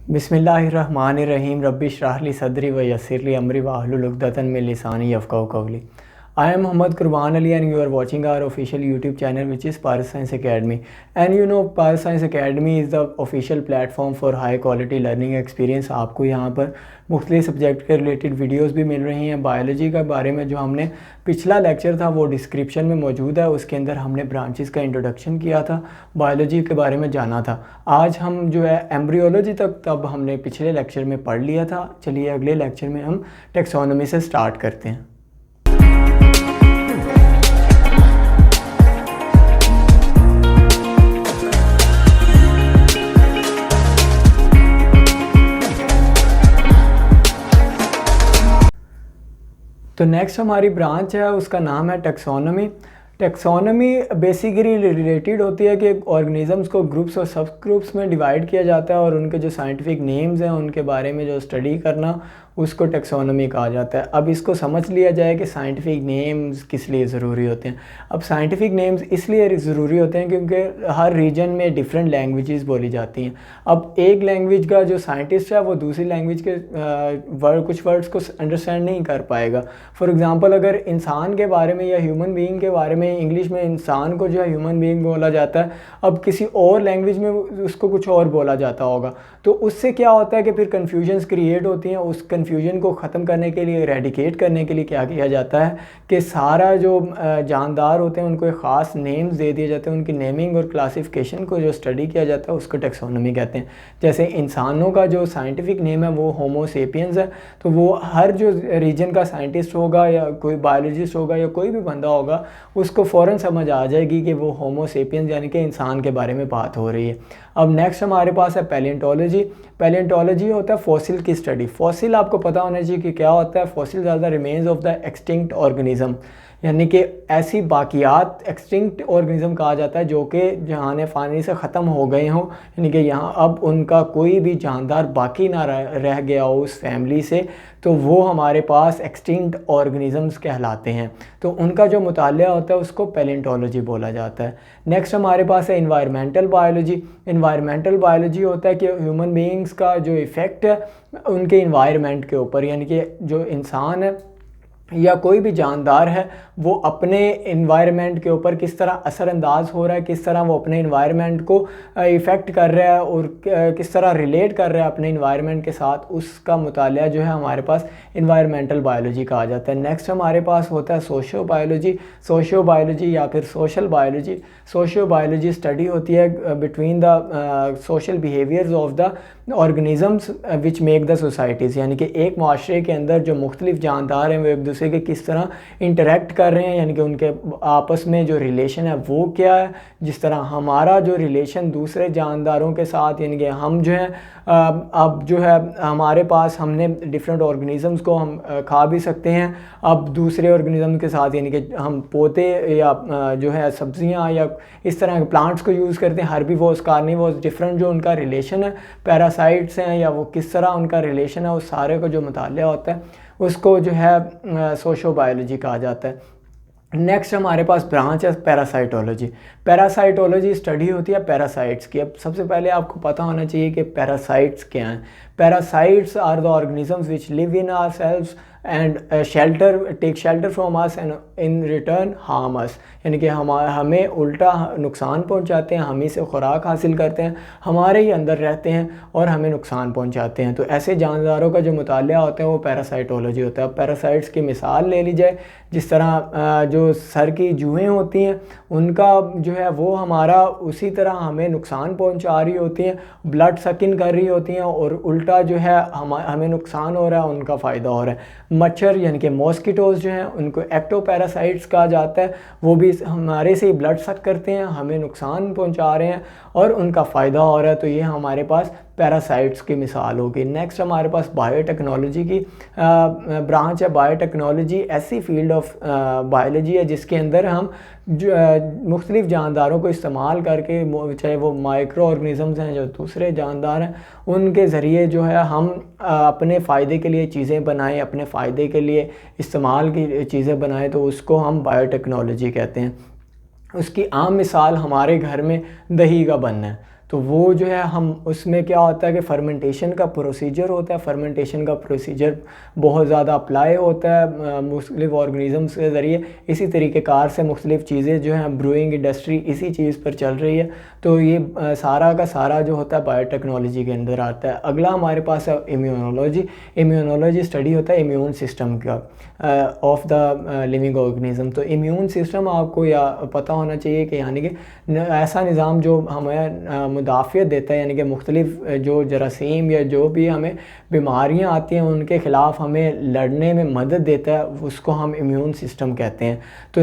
बिस्मिल्लाहिर्रहमानिर्रहीम रब्बि इश्रह ली सदरी व यस्सिर ली अमरी वाहलुल उक़दतन मिन लिसानी यफ़क़हू क़ौली। I am Muhammad Qurban Ali and you are watching our official YouTube channel which is Paras Science Academy. And you know Paras Science Academy is the official platform for high quality learning experience। आपको यहाँ पर मुख्तलिफ subject के related videos भी मिल रही हैं। Biology का बारे में जो हमने पिछला लेक्चर था वो डिस्क्रिप्शन में मौजूद है, उसके अंदर हमने ब्रांचेस का इंट्रोडक्शन किया था, बायोलॉजी के बारे में जाना था। आज हम जो है एम्ब्रियोलॉजी तक तब हमने पिछले लेक्चर में पढ़ लिया था। चलिए अगले लेक्चर में हम टेक्सोनोमी से स्टार्ट करते हैं। तो नेक्स्ट हमारी ब्रांच है उसका नाम है टेक्सोनोमी। टेक्सोनोमी बेसिकली रिलेटेड होती है कि ऑर्गेनिजम्स को ग्रुप्स और सब ग्रुप्स में डिवाइड किया जाता है और उनके जो साइंटिफिक नेम्स हैं उनके बारे में जो स्टडी करना उसको टेक्सोनोमी कहा जाता है। अब इसको समझ लिया जाए कि साइंटिफिक नेम्स किस लिए ज़रूरी होते हैं। अब साइंटिफिक नेम्स इसलिए ज़रूरी होते हैं क्योंकि हर रीजन में डिफरेंट लैंग्वेजेस बोली जाती हैं। अब एक लैंग्वेज का जो साइंटिस्ट है वो दूसरी लैंग्वेज के कुछ वर्ड्स को अंडरस्टैंड नहीं कर पाएगा। फॉर एग्ज़ाम्पल अगर इंसान के बारे में या ह्यूमन बीइंग के बारे में इंग्लिश में इंसान को जो है ह्यूमन बीइंग बोला जाता है, अब किसी और लैंग्वेज में उसको कुछ और बोला जाता होगा, तो उससे क्या होता है कि फिर कन्फ्यूजन्स क्रिएट होती हैं। उस कन्फ्यूजन को ख़त्म करने के लिए, रेडिकेट करने के लिए क्या किया जाता है कि सारा जो जानदार होते हैं उनको एक ख़ास नेम्स दे दिए जाते हैं। उनकी नेमिंग और क्लासिफिकेशन को जो स्टडी किया जाता है उसको टेक्सोनोमी कहते हैं। जैसे इंसानों का जो साइंटिफिक नेम है वो होमो सेपियंस है, तो वो हर जो रीजन का साइंटिस्ट होगा या कोई बायोलॉजिस्ट होगा या कोई भी बंदा होगा उसको फ़ौरन समझ आ जाएगी कि वो होमो सेपियंस यानी कि इंसान के बारे में बात हो रही है। अब नेक्स्ट हमारे पास है पैलियोंटोलॉजी। पैलियोंटोलॉजी होता है फॉसिल की स्टडी। फॉसिल आपको पता होना चाहिए कि क्या होता है। Fossil are the remains of the extinct organism, यानी कि ऐसी बाकियात एक्सटिंक्ट ऑर्गेनिज्म कहा जाता है जो कि जहान फ़ानी से ख़त्म हो गए हों, यानी कि यहाँ अब उनका कोई भी जानदार बाकी ना रह गया हो उस फैमिली से, तो वो हमारे पास एक्सटिंक्ट ऑर्गेनिजम्स कहलाते हैं। तो उनका जो मुतालिया होता है उसको पैलियोंटोलॉजी बोला जाता है। नेक्स्ट हमारे पास है इन्वायरमेंटल बायोलॉजी। इन्वायरमेंटल बायोलॉजी होता है कि ह्यूमन बीइंग्स का जो इफ़ेक्ट है उनके इन्वायरमेंट के ऊपर, यानी कि जो इंसान है या कोई भी जानदार है वो अपने इन्वायरमेंट के ऊपर किस तरह असरअंदाज हो रहा है, किस तरह वो अपने इन्वायरमेंट को इफ़ेक्ट कर रहा है और किस तरह रिलेट कर रहा है अपने इन्वायरमेंट के साथ, उसका मुतालिया जो है हमारे पास इन्वायरमेंटल बायोलॉजी कहा जाता है। नेक्स्ट हमारे पास होता है सोशियो बायोलॉजी। सोशियो बायोलॉजी या फिर social biology. Socio biology study होती है between the social behaviours of the organisms which make the societies, यानी कि एक माशरे के अंदर जो मुख्तलिफ जानदार हैं वो एक दूसरे के किस तरह इंटरेक्ट कर रहे हैं, यानी कि उनके आपस में जो रिलेशन है वो क्या है। जिस तरह हमारा जो रिलेशन दूसरे जानदारों के साथ, यानी कि हम जो है अब जो है हमारे पास हमने डिफरेंट ऑर्गेनिजम्स को हम खा भी सकते हैं अब दूसरे ऑर्गेनिज्म के साथ, यानी कि हम पौधे या जो है सब्जियां या इस तरह के प्लांट्स को यूज़ करते हैं, हर्बीवोर्स, कार्निवोर्स, डिफरेंट जो उनका रिलेशन है, पैरासाइट्स हैं या वो किस तरह उनका रिलेशन है, उस सारे को जो मुतालिया होता है उसको जो है सोशो बायोलॉजी कहा जाता है। नेक्स्ट हमारे पास ब्रांच है पैरासाइटोलॉजी। पैरासाइटोलॉजी स्टडी होती है पैरासाइट्स की। अब सबसे पहले आपको पता होना चाहिए कि पैरासाइट्स क्या हैं। Parasites are the organisms which live in our selves and take shelter from us and in return harm us, यानी कि हमें उल्टा नुकसान पहुंचाते हैं, हम ही से खुराक हासिल करते हैं, हमारे ही अंदर रहते हैं और हमें नुकसान पहुंचाते हैं। तो ऐसे जानदारों का जो मुतालिया होता है वो पैरासाइटोलॉजी होता है। अब पैरासाइट्स की मिसाल ले ली जाए, जिस तरह जो सर की जुएँ होती हैं उनका जो है वो हमारा उसी तरह हमें नुकसान पहुंचा रही होती हैं, ब्लड सकिन कर रही होती हैं और उल्टा जो है हमें नुकसान हो रहा है, उनका फ़ायदा हो रहा है। मच्छर यानी कि मॉस्किटोज़ जो हैं उनको एक्टोपैरासाइट्स कहा जाता है, वो भी हमारे से ही ब्लड सक करते हैं, हमें नुकसान पहुंचा रहे हैं और उनका फ़ायदा हो रहा है। तो ये हमारे पास पैरासाइट्स की मिसाल होगी। नेक्स्ट हमारे पास बायोटेक्नोलॉजी की ब्रांच है। बायोटेक्नोलॉजी ऐसी फील्ड ऑफ बायोलॉजी है जिसके अंदर हम मुख्तलिफ़ जानदारों को इस्तेमाल करके, चाहे वो माइक्रो ऑर्गेनिजम्स हैं जो दूसरे जानदार हैं, उनके ज़रिए जो है हम अपने फ़ायदे के लिए चीज़ें बनाएं, अपने फ़ायदे के लिए इस्तेमाल की चीज़ें बनाएं, तो उसको हम बायोटेक्नोलॉजी कहते हैं। उसकी आम मिसाल हमारे घर में दही का बनना है। तो वो जो है हम उसमें क्या होता है कि फर्मेंटेशन का प्रोसीजर होता है, फर्मेंटेशन का प्रोसीजर बहुत ज़्यादा अप्लाई होता है मुख्तलिफ ऑर्गेनिज़म्स के ज़रिए। इसी तरीक़ेकार से मुख्तलिफ़ चीज़ें जो हैं ब्रूइंग इंडस्ट्री इसी चीज़ पर चल रही है। तो ये सारा का सारा जो होता है बायोटेक्नोलॉजी के अंदर आता है। अगला हमारे पास है इम्यूनोलॉजी। इम्यूनोलॉजी स्टडी होता है इम्यून सिस्टम का ऑफ द लिविंग ऑर्गेनिज़म। तो इम्यून सिस्टम आपको या पता होना चाहिए कि यानी कि ऐसा निज़ाम जो हमें मुदाफ़ियत देता है, यानी कि मुख्तलिफ़ जो जरासीम या जो भी हमें बीमारियां आती हैं उनके ख़िलाफ़ हमें लड़ने में मदद देता है, उसको हम इम्यून सिस्टम कहते हैं। तो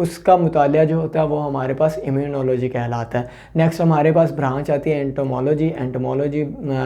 उसका मुतालिया जो होता है वो हमारे पास इम्यूनोलॉजी कहलाता है। नेक्स्ट हमारे पास ब्रांच आती है एंटोमोलॉजी। एंटोमोलॉजी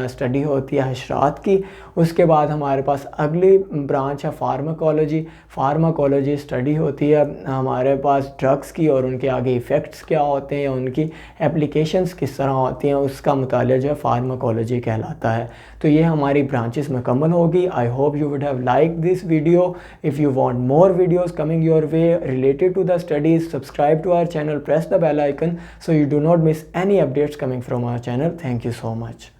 स्टडी होती है हशरात की। उसके बाद हमारे पास अगली ब्रांच है फार्माकोलॉजी। फार्माकोलॉजी स्टडी होती है हमारे पास ड्रग्स की और उनके आगे इफ़ेक्ट्स क्या होते हैं या उनकी एप्लीकेशंस किस तरह होती हैं, उसका मुतालिया जो है फार्माकोलॉजी कहलाता है। तो ये हमारी ब्रांचेस मुकम्मल होगी। I hope you would have like this video. If you want more videos coming your way related to the studies, subscribe to our channel, press the bell icon so you do not miss any updates coming from our channel. Thank you so much.